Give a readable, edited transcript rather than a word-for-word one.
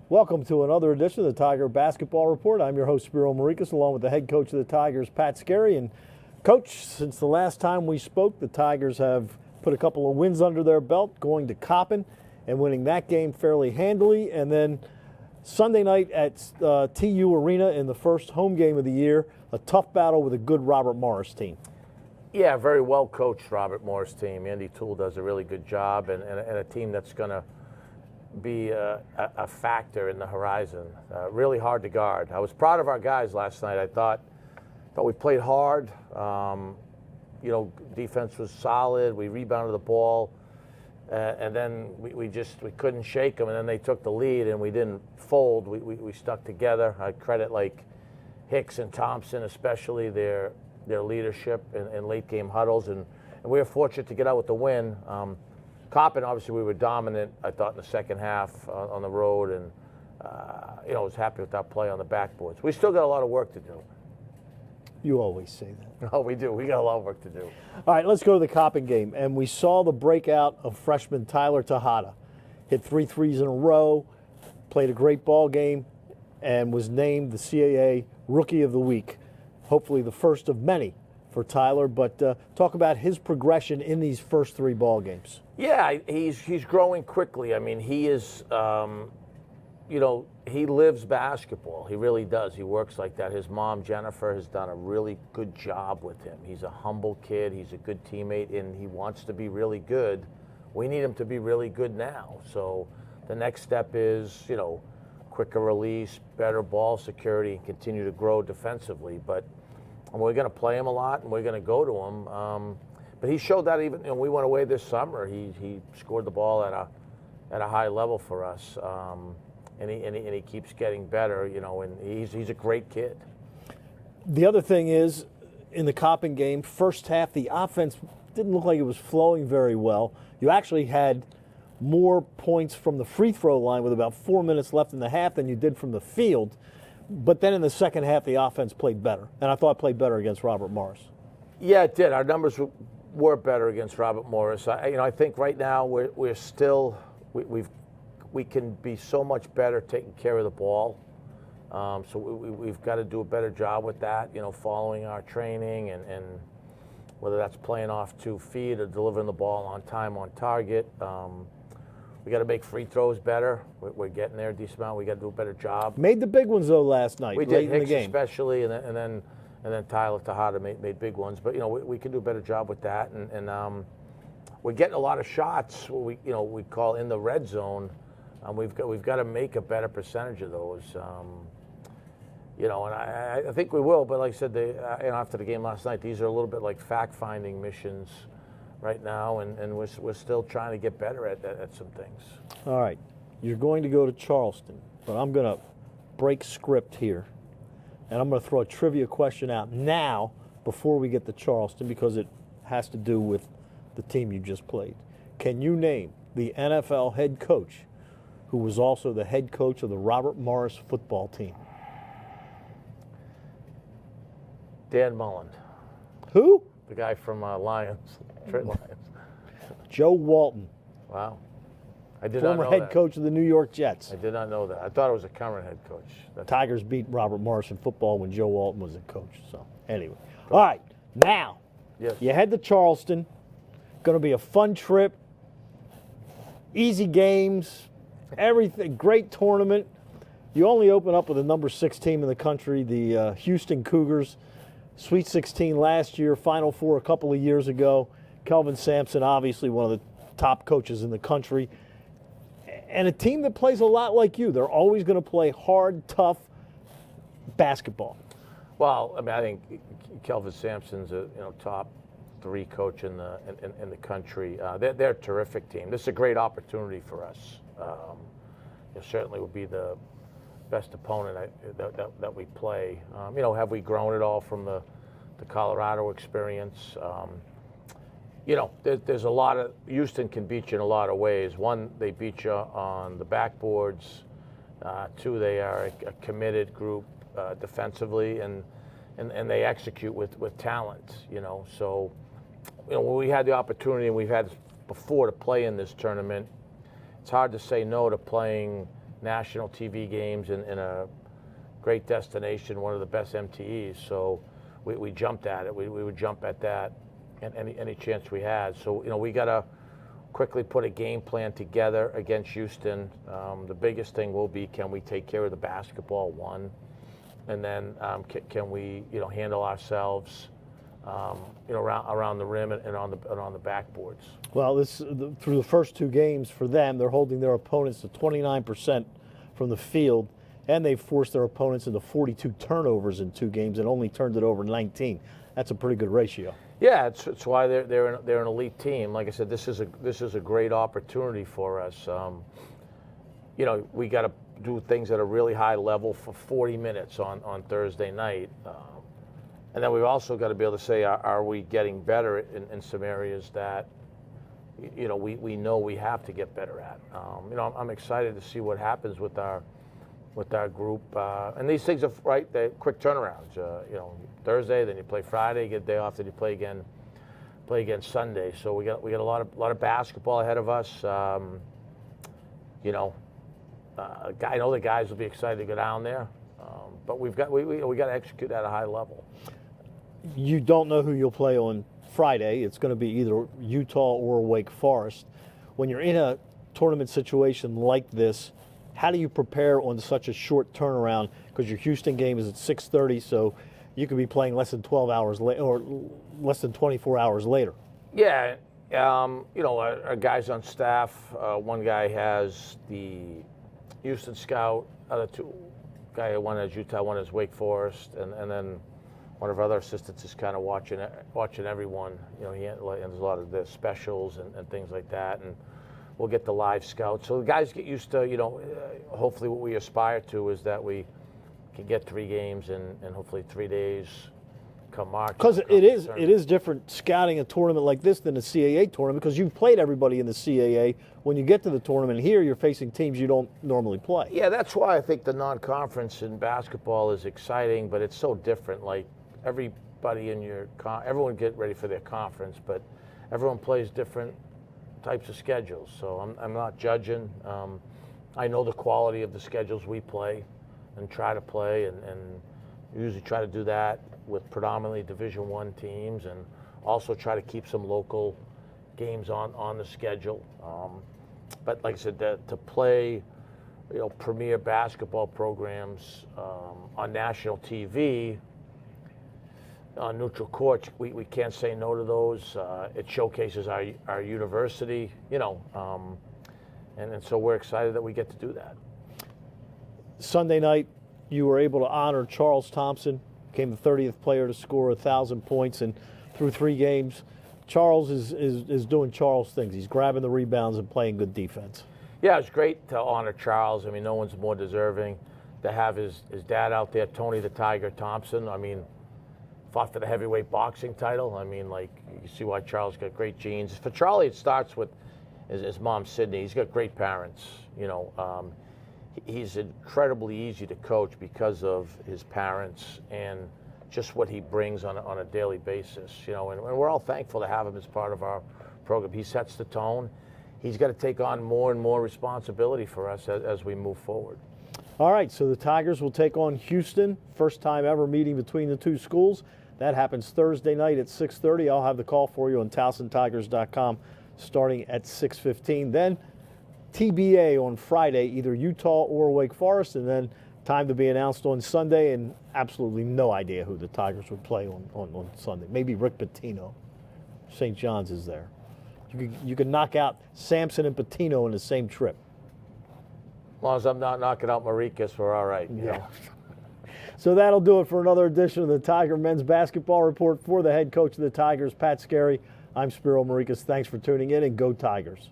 Welcome to another edition of the Tiger Basketball Report. I'm your host, Spiro Marikas, along with the head coach of the Tigers, Pat Scarry. And, Coach, since the last time we spoke, the Tigers have put a couple of wins under their belt, going to Coppin and winning that game fairly handily. And then Sunday night at TU Arena in the first home game of the year, a tough battle with a good Robert Morris team. Yeah, very well coached Robert Morris team. Andy Toole does a really good job, and a team that's going to be a factor in the horizon. Really hard to guard. I was proud of our guys last night. I thought we played hard. Defense was solid. We rebounded the ball, and then we couldn't shake them. And then they took the lead, and we didn't fold. We stuck together. I credit like Hicks and Thompson, especially their leadership in late game huddles, and we were fortunate to get out with the win. Coppin, obviously, we were dominant, I thought, in the second half on the road, and I was happy with our play on the backboards. We still got a lot of work to do. You always say that. Oh, we do. We got a lot of work to do. All right, let's go to the Coppin game. And we saw the breakout of freshman Tyler Tejada. Hit 3 threes in a row, played a great ball game, and was named the CAA Rookie of the Week. Hopefully the first of many for Tyler, but talk about his progression in these first 3 ball games. Yeah, he's growing quickly. I mean, he is, he lives basketball. He really does. He works like that. His mom, Jennifer, has done a really good job with him. He's a humble kid. He's a good teammate, and he wants to be really good. We need him to be really good now. So the next step is, quicker release, better ball security, and continue to grow defensively. But we're going to play him a lot, and we're going to go to him. But he showed that even we went away this summer. He scored the ball at a high level for us, and he keeps getting better. And he's a great kid. The other thing is, in the Coppin game, first half the offense didn't look like it was flowing very well. You actually had more points from the free throw line with about 4 minutes left in the half than you did from the field. But then in the second half, the offense played better, and I thought it played better against Robert Morris. Yeah, it did. Our numbers were better against Robert Morris. I think right now we're still we can be so much better taking care of the ball. So we've got to do a better job with that. Following our training and whether that's playing off 2 feet or delivering the ball on time, on target. We got to make free throws better. We're getting there a decent amount. We got to do a better job. Made the big ones though last night. We late did, in the game. especially, and then Tyler Tejada made big ones. But we can do a better job with that. And we're getting a lot of shots. We call in the red zone. We've got to make a better percentage of those. And I think we will. But like I said, after the game last night, these are a little bit like fact-finding missions right now, and we're still trying to get better at some things. All right, you're going to go to Charleston, but I'm going to break script here, and I'm going to throw a trivia question out now before we get to Charleston because it has to do with the team you just played. Can you name the NFL head coach who was also the head coach of the Robert Morris football team? Dan Mullen. Who? The guy from Lions, Detroit Lions. Joe Walton. Wow. I did not know Former head that. coach of the New York Jets. I did not know that. I thought it was a current head coach. Tigers beat Robert Morris in football when Joe Walton was the coach. So, anyway. All right, now, Yes. you head to Charleston. Going to be a fun trip. Easy games. Everything. Great tournament. You only open up with the number 6 team in the country, the Houston Cougars. Sweet 16 last year, Final Four a couple of years ago. Kelvin Sampson, obviously one of the top coaches in the country. And a team that plays a lot like you. They're always going to play hard, tough basketball. Well, I think Kelvin Sampson's a top 3 coach in the country. They're a terrific team. This is a great opportunity for us. It certainly would be the best opponent that we play. Have we grown at all from the Colorado experience? There's a lot of, Houston can beat you in a lot of ways. One, they beat you on the backboards. 2, they are a committed group defensively, and they execute with talent. So when we had the opportunity, and we've had before to play in this tournament, it's hard to say no to playing national TV games in a great destination, one of the best MTEs. So we jumped at it. We would jump at that and any chance we had. So, we got to quickly put a game plan together against Houston. The biggest thing will be, can we take care of the basketball, one? And then can we, handle ourselves, around the rim and on the backboards. Well, through the first two games for them, they're holding their opponents to 29% from the field, and they've forced their opponents into 42 turnovers in two games and only turned it over 19. That's a pretty good ratio. Yeah, it's why they're an elite team. Like I said, this is a great opportunity for us. We got to do things at a really high level for 40 minutes on Thursday night. And then we've also got to be able to say, are we getting better in some areas that, we know we have to get better at. I'm excited to see what happens with our group. And these things are right. They're quick turnarounds. Thursday, then you play Friday, you get a day off, then you play again Sunday. So we got a lot of basketball ahead of us. I know the guys will be excited to go down there, but we got to execute at a high level. You don't know who you'll play on Friday. It's going to be either Utah or Wake Forest. When you're in a tournament situation like this, how do you prepare on such a short turnaround? Because your Houston game is at 6:30, so you could be playing less than 12 hours later or less than 24 hours later. Yeah, our guys on staff. One guy has the Houston Scout. Other two, one has Utah, one has Wake Forest, and then one of our other assistants is kind of watching everyone. He has a lot of the specials and things like that, and we'll get the live scouts. So the guys get used to, hopefully what we aspire to is that we can get 3 games and hopefully 3 days come March. Because it is different scouting a tournament like this than a CAA tournament, because you've played everybody in the CAA. When you get to the tournament here, you're facing teams you don't normally play. Yeah, that's why I think the non-conference in basketball is exciting, but it's so different. Like everybody in everyone get ready for their conference, but everyone plays different types of schedules. So I'm not judging. I know the quality of the schedules we play and try to play, and usually try to do that with predominantly Division I teams, and also try to keep some local games on the schedule. But like I said, to play, premier basketball programs on national TV, on neutral courts, we can't say no to those. It showcases our university, and so we're excited that we get to do that. Sunday night, you were able to honor Charles Thompson, became the 30th player to score 1,000 points, and through 3 games, Charles is doing Charles things. He's grabbing the rebounds and playing good defense. Yeah, it's great to honor Charles. I mean, no one's more deserving to have his dad out there, Tony the Tiger Thompson. I mean, fought for the heavyweight boxing title. I mean, like, you see why Charles got great genes. For Charlie, it starts with his mom, Sydney. He's got great parents, He's incredibly easy to coach because of his parents and just what he brings on a daily basis, and we're all thankful to have him as part of our program. He sets the tone. He's got to take on more and more responsibility for us as we move forward. All right, so the Tigers will take on Houston, first time ever meeting between the two schools. That happens Thursday night at 6:30. I'll have the call for you on TowsonTigers.com starting at 6:15. Then TBA on Friday, either Utah or Wake Forest, and then time to be announced on Sunday, and absolutely no idea who the Tigers would play on Sunday. Maybe Rick Pitino. St. John's is there. You could knock out Sampson and Pitino in the same trip. As long as I'm not knocking out Maricas, we're all right. Yeah. So that'll do it for another edition of the Tiger Men's Basketball Report. For the head coach of the Tigers, Pat Scarry, I'm Spiro Maricas. Thanks for tuning in, and go Tigers.